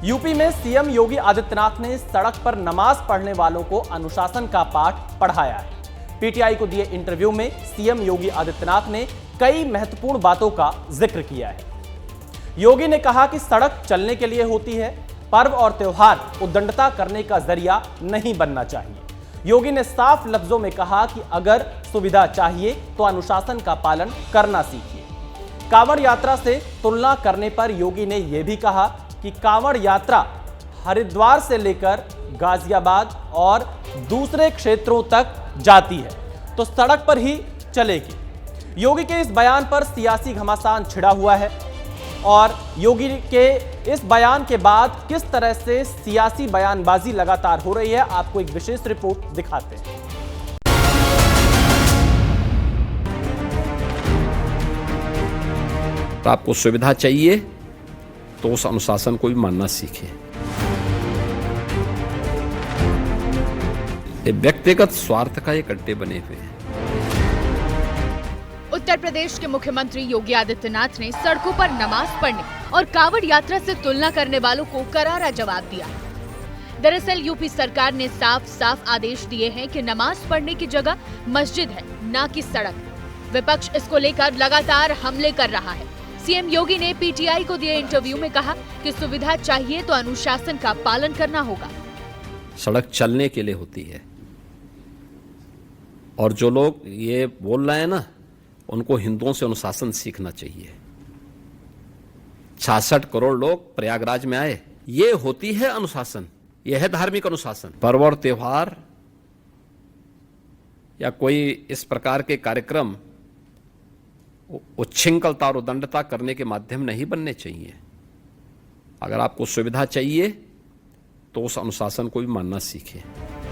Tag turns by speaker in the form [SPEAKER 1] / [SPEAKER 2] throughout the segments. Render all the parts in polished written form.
[SPEAKER 1] UP में CM Yogi Adityanath ने सड़क पर नमाज पढ़ने वालों को अनुशासन का पाठ पढ़ाया है। पीटीआई को दिए इंटरव्यू में सीएम योगी आदित्यनाथ ने कई महत्वपूर्ण बातों का जिक्र किया है। योगी ने कहा कि सड़क चलने के लिए होती है, पर्व और त्योहार उद्दंडता करने का जरिया नहीं बनना चाहिए। योगी ने साफ लफ्जों में कहा कि अगर सुविधा चाहिए तो अनुशासन का पालन करना सीखिए। कांवड़ यात्रा से तुलना करने पर योगी ने यह भी कहा कि कांवड़ यात्रा हरिद्वार से लेकर गाजियाबाद और दूसरे क्षेत्रों तक जाती है तो सड़क पर ही चलेगी। योगी के इस बयान पर सियासी घमासान छिड़ा हुआ है और योगी के इस बयान के बाद किस तरह से सियासी बयानबाजी लगातार हो रही है, आपको एक विशेष रिपोर्ट दिखाते हैं।
[SPEAKER 2] आपको सुविधा चाहिए तो उस अनुशासन को भी मानना सीखें। ये व्यक्तिगत स्वार्थ का ये कट्टे बने हुए हैं।
[SPEAKER 3] उत्तर प्रदेश के मुख्यमंत्री योगी आदित्यनाथ ने सड़कों पर नमाज पढ़ने और कांवड़ यात्रा से तुलना करने वालों को करारा जवाब दिया। दरअसल यूपी सरकार ने साफ साफ आदेश दिए हैं कि नमाज पढ़ने की जगह मस्जिद है, न कि सड़क। विपक्ष इसको लेकर लगातार हमले कर रहा है। सीएम योगी ने पीटीआई को दिए इंटरव्यू में कहा कि सुविधा चाहिए तो अनुशासन का पालन करना होगा।
[SPEAKER 2] सड़क चलने के लिए होती है और जो लोग ये बोल रहे हैं ना, उनको हिंदुओं से अनुशासन सीखना चाहिए। 66 करोड़ लोग प्रयागराज में आए, ये होती है अनुशासन, यह है धार्मिक अनुशासन। पर्व और त्योहार या कोई इस प्रकार के कार्यक्रम उच्छृंखलता और उद्दंडता करने के माध्यम नहीं बनने चाहिए। अगर आपको सुविधा चाहिए तो उस अनुशासन को भी मानना सीखें।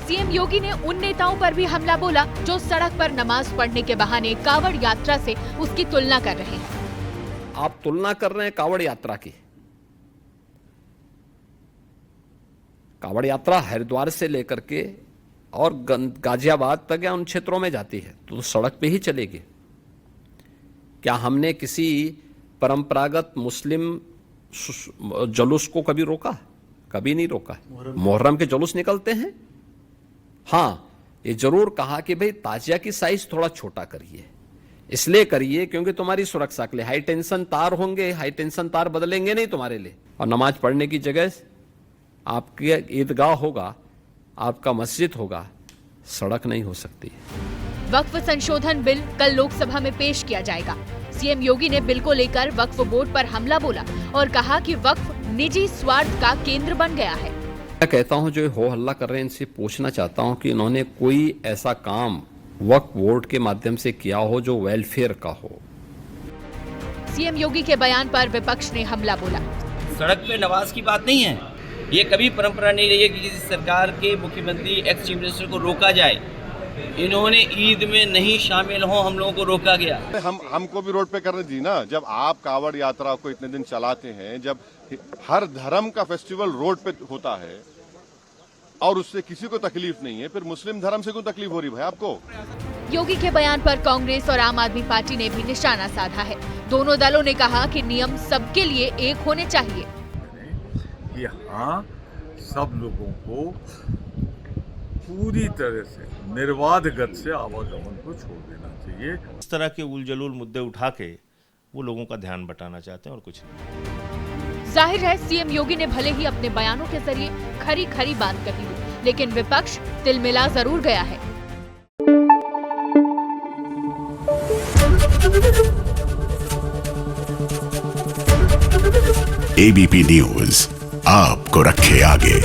[SPEAKER 3] सीएम योगी ने उन नेताओं पर भी हमला बोला जो सड़क पर नमाज पढ़ने के बहाने कांवड़ यात्रा से उसकी तुलना कर रहे हैं।
[SPEAKER 2] आप तुलना कर रहे हैं कांवड़ यात्रा की। कांवड़ यात्रा हरिद्वार से लेकर के और गाजियाबाद तक या उन क्षेत्रों में जाती है तो सड़क पे ही चलेगी। क्या हमने किसी परंपरागत मुस्लिम जुलूस को कभी रोका? कभी नहीं रोका। मुहर्रम के जुलूस निकलते हैं। हाँ, ये जरूर कहा कि भाई ताजिया की साइज थोड़ा छोटा करिए, इसलिए करिए क्योंकि तुम्हारी सुरक्षा के लिए हाई टेंशन तार होंगे, हाई टेंशन तार बदलेंगे नहीं तुम्हारे लिए। और नमाज पढ़ने की जगह आपके ईदगाह होगा, आपका मस्जिद होगा, सड़क नहीं हो सकती।
[SPEAKER 3] वक्फ संशोधन बिल कल लोकसभा में पेश किया जाएगा। सीएम योगी ने बिल को लेकर वक्फ बोर्ड पर हमला बोला और कहा कि वक्फ निजी स्वार्थ का केंद्र बन गया है।
[SPEAKER 2] मैं कहता हूं जो हो हल्ला कर रहे हैं इनसे पूछना चाहता हूं कि इन्होंने कोई ऐसा काम वक्फ बोर्ड के माध्यम से किया हो जो वेलफेयर का हो।
[SPEAKER 3] सीएम योगी के बयान पर विपक्ष ने हमला बोला।
[SPEAKER 4] सड़क पे नमाज की बात नहीं है, ये कभी परंपरा नहीं रही है कि किसी सरकार के मुख्यमंत्री एक्स चीफ मिनिस्टर को रोका जाए। इन्होंने ईद में नहीं शामिल हो, हम लोगों को रोका गया।
[SPEAKER 5] हमको भी रोड पे करने दी ना। जब आप कांवड़ यात्रा को इतने दिन चलाते हैं, जब हर धर्म का फेस्टिवल रोड पे होता है और उससे किसी को तकलीफ नहीं है, फिर मुस्लिम धर्म से क्यों तकलीफ हो रही भाई आपको?
[SPEAKER 3] योगी के बयान पर कांग्रेस और आम आदमी पार्टी ने भी निशाना साधा है। दोनों दलों ने कहा कि नियम सबके लिए एक होने चाहिए।
[SPEAKER 6] हाँ, सब लोगों को पूरी तरह से निर्बाध गति से आवागमन को छोड़ देना चाहिए।
[SPEAKER 7] इस तरह के उलझुल मुद्दे उठा के वो लोगों का ध्यान बटाना चाहते हैं और कुछ नहीं।
[SPEAKER 3] जाहिर है सीएम योगी ने भले ही अपने बयानों के जरिए खरी खरी बात कही हो, लेकिन विपक्ष तिलमिला जरूर गया है।
[SPEAKER 8] एबीपी न्यूज आपको रखे आगे।